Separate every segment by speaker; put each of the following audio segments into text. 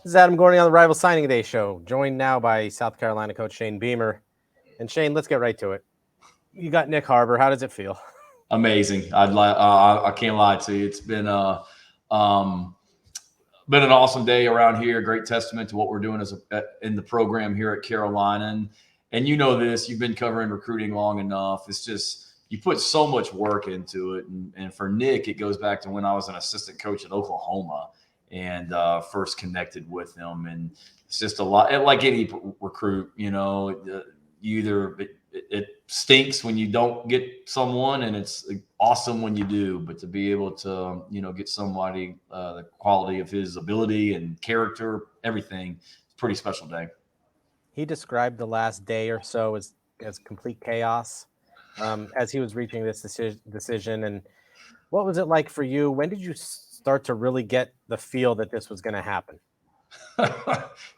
Speaker 1: This is Adam Gorney on the Rival Signing Day show, joined now by South Carolina coach Shane Beamer. And Shane, let's get right to it. You got Nick Harbor. How does it feel?
Speaker 2: Amazing. I can't lie to you. It's um, been an awesome day around here. Great testament to what we're doing in the program here at Carolina. And you know this. You've been covering recruiting long enough. It's just you put so much work into it. And for Nick, it goes back to when I was an assistant coach at Oklahoma and first connected with him. And it's just a lot. Like any recruit, you either it stinks when you don't get someone, and it's awesome when you do. But to be able to, get somebody the quality of his ability and character, everything, it's a pretty special day.
Speaker 1: He described the last day or so as complete chaos as he was reaching this decision. And what was it like for you? When did you start to really get the feel that this was going to happen?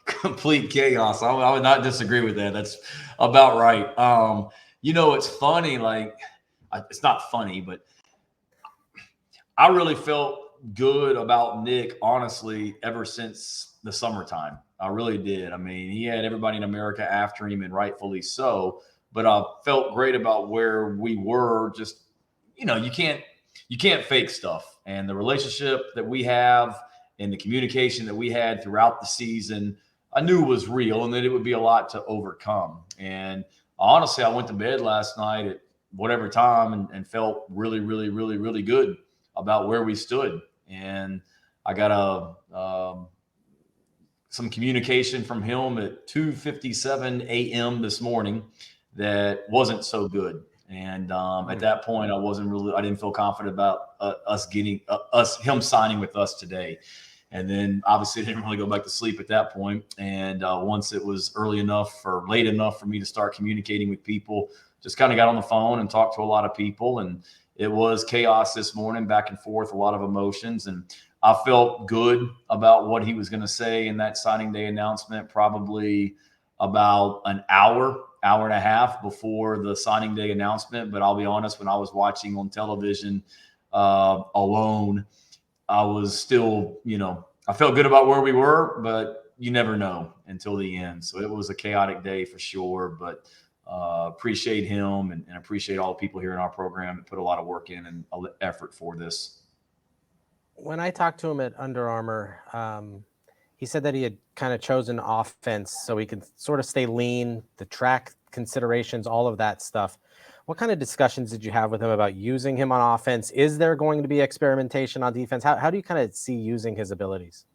Speaker 2: Complete chaos. I would not disagree with that. That's about right. It's funny. It's not funny, but I really felt good about Nick, honestly, ever since the summertime. I really did. I mean, he had everybody in America after him, and rightfully so. But I felt great about where we were. Just, you can't fake stuff, and the relationship that we have and the communication that we had throughout the season, I knew was real and that it would be a lot to overcome. And honestly, I went to bed last night at whatever time and felt really, really, really, really good about where we stood. And I got some communication from him at 2:57 a.m. this morning that wasn't so good. And at that point, I didn't feel confident about him signing with us today. And then obviously I didn't really go back to sleep at that point. And once it was early enough or late enough for me to start communicating with people, just kind of got on the phone and talked to a lot of people. And it was chaos this morning, back and forth, a lot of emotions. And I felt good about what he was going to say in that signing day announcement, probably about an hour and a half before the signing day announcement. But I'll be honest, when I was watching on television alone, I was still, I felt good about where we were, but you never know until the end. So it was a chaotic day for sure, but appreciate him and appreciate all the people here in our program that put a lot of work in and effort for this.
Speaker 1: When I talked to him at Under Armour, he said that he had kind of chosen offense so he could sort of stay lean, the track considerations, all of that stuff. What kind of discussions did you have with him about using him on offense? Is there going to be experimentation on defense? How do you kind of see using his abilities?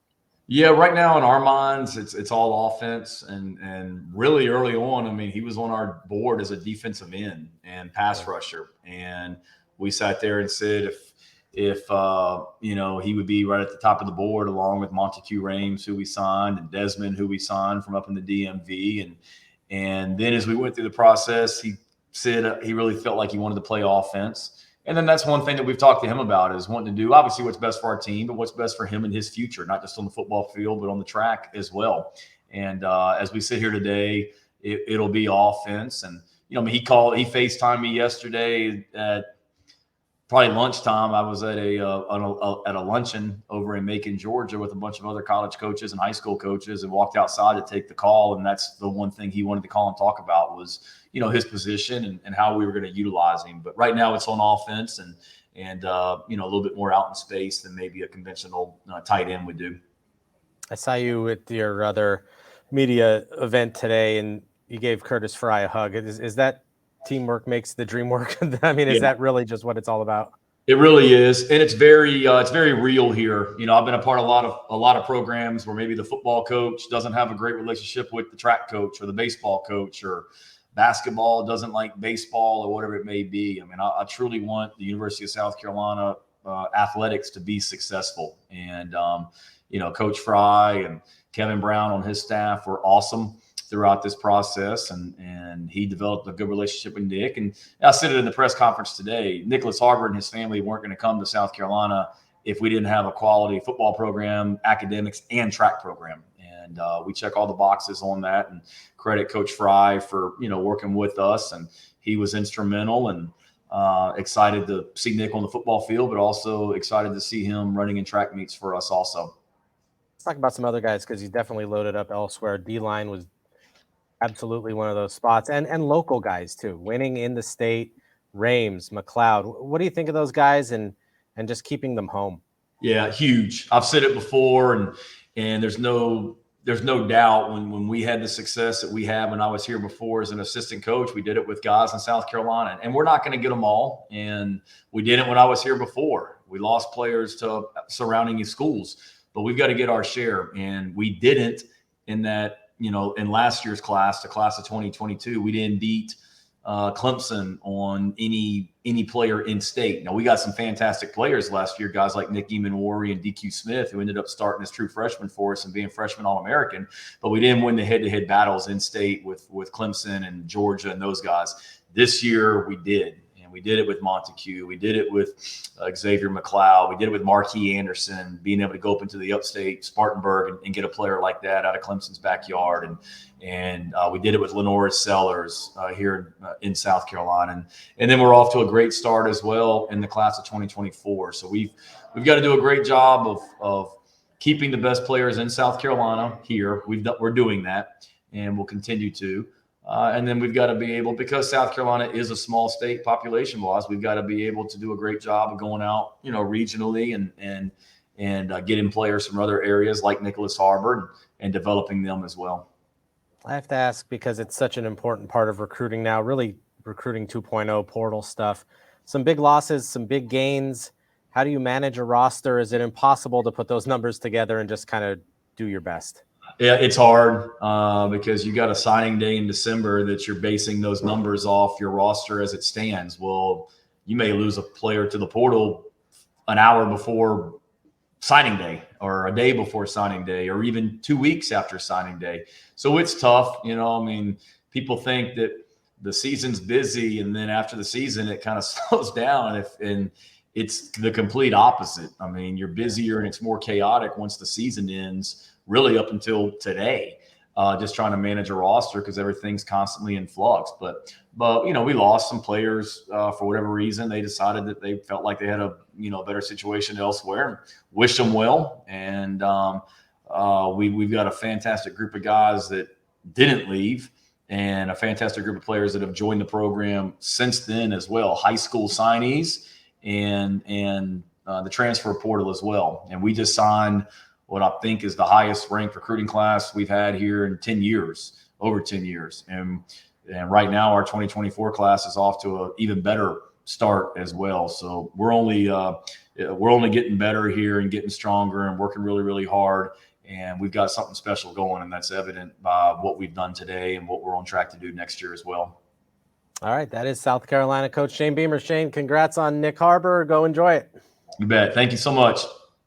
Speaker 2: Yeah, right now in our minds, it's all offense, and really early on, I mean, he was on our board as a defensive end and pass rusher, and we sat there and said if he would be right at the top of the board along with Montague Rames, who we signed, and Desmond, who we signed from up in the DMV, and then as we went through the process, he said he really felt like he wanted to play offense. And then that's one thing that we've talked to him about is wanting to do obviously what's best for our team, but what's best for him and his future, not just on the football field, but on the track as well. And as we sit here today, it'll be offense. And, he FaceTimed me yesterday at probably lunchtime. I was at a luncheon over in Macon, Georgia, with a bunch of other college coaches and high school coaches, and walked outside to take the call. And that's the one thing he wanted to call and talk about was, his position and how we were going to utilize him. But right now it's on offense and a little bit more out in space than maybe a conventional tight end would do.
Speaker 1: I saw you at your other media event today, and you gave Curtis Fry a hug. Is that teamwork makes the dream work? I mean, is that really just what it's all about?
Speaker 2: It really is, and it's very real here. I've been a part of a lot of programs where maybe the football coach doesn't have a great relationship with the track coach or the baseball coach, or basketball doesn't like baseball, or whatever it may be. I mean, I truly want the University of South Carolina athletics to be successful, and Coach Fry and Kevin Brown on his staff were awesome throughout this process, and he developed a good relationship with Nick. And I said it in the press conference today, Nicholas Harbor and his family weren't going to come to South Carolina if we didn't have a quality football program, academics, and track program. And we check all the boxes on that, and credit Coach Fry for, working with us. And he was instrumental, and excited to see Nick on the football field, but also excited to see him running in track meets for us also.
Speaker 1: Let's talk about some other guys because he's definitely loaded up elsewhere. D-line was absolutely one of those spots, and local guys too, winning in the state. Rames, McLeod. What do you think of those guys and just keeping them home?
Speaker 2: Yeah, huge. I've said it before, and there's no doubt when we had the success that we had when I was here before as an assistant coach, we did it with guys in South Carolina, and we're not going to get them all. And we did it when I was here before. We lost players to surrounding schools, but we've got to get our share, and we didn't in that. In last year's class, the class of 2022, we didn't beat Clemson on any player in state. Now we got some fantastic players last year, guys like Nick Eamon-Wari and DQ Smith, who ended up starting as true freshmen for us and being freshman All-American, but we didn't win the head-to-head battles in state with Clemson and Georgia and those guys. This year we did. We did it with Montague. We did it with Xavier McLeod. We did it with Marquis Anderson, being able to go up into the upstate Spartanburg and get a player like that out of Clemson's backyard. And we did it with Lenore Sellers here in South Carolina. And then we're off to a great start as well in the class of 2024. So we've got to do a great job of keeping the best players in South Carolina here. We're doing that, and we'll continue to. And then we've got to be able, because South Carolina is a small state population-wise, we've got to be able to do a great job of going out, regionally and getting players from other areas like Nicholas Harbor and developing them as well.
Speaker 1: I have to ask because it's such an important part of recruiting now, really recruiting 2.0 portal stuff. Some big losses, some big gains. How do you manage a roster? Is it impossible to put those numbers together and just kind of do your best?
Speaker 2: Yeah, it's hard because you got a signing day in December that you're basing those numbers off your roster as it stands. Well, you may lose a player to the portal an hour before signing day or a day before signing day or even 2 weeks after signing day. So it's tough. People think that the season's busy and then after the season, it kind of slows down. And it's the complete opposite. You're busier and it's more chaotic once the season ends, really up until today, just trying to manage a roster because everything's constantly in flux. But we lost some players for whatever reason. They decided that they felt like they had a better situation elsewhere. Wish them well, and we've got a fantastic group of guys that didn't leave, and a fantastic group of players that have joined the program since then as well. High school signees and the transfer portal as well. And we just signed what I think is the highest ranked recruiting class we've had here in 10 years, over 10 years. And right now our 2024 class is off to an even better start as well. So we're only getting better here and getting stronger and working really, really hard. And we've got something special going, and that's evident by what we've done today and what we're on track to do next year as well.
Speaker 1: All right. That is South Carolina coach Shane Beamer. Shane, congrats on Nick Harbor. Go enjoy it.
Speaker 2: You bet. Thank you so much.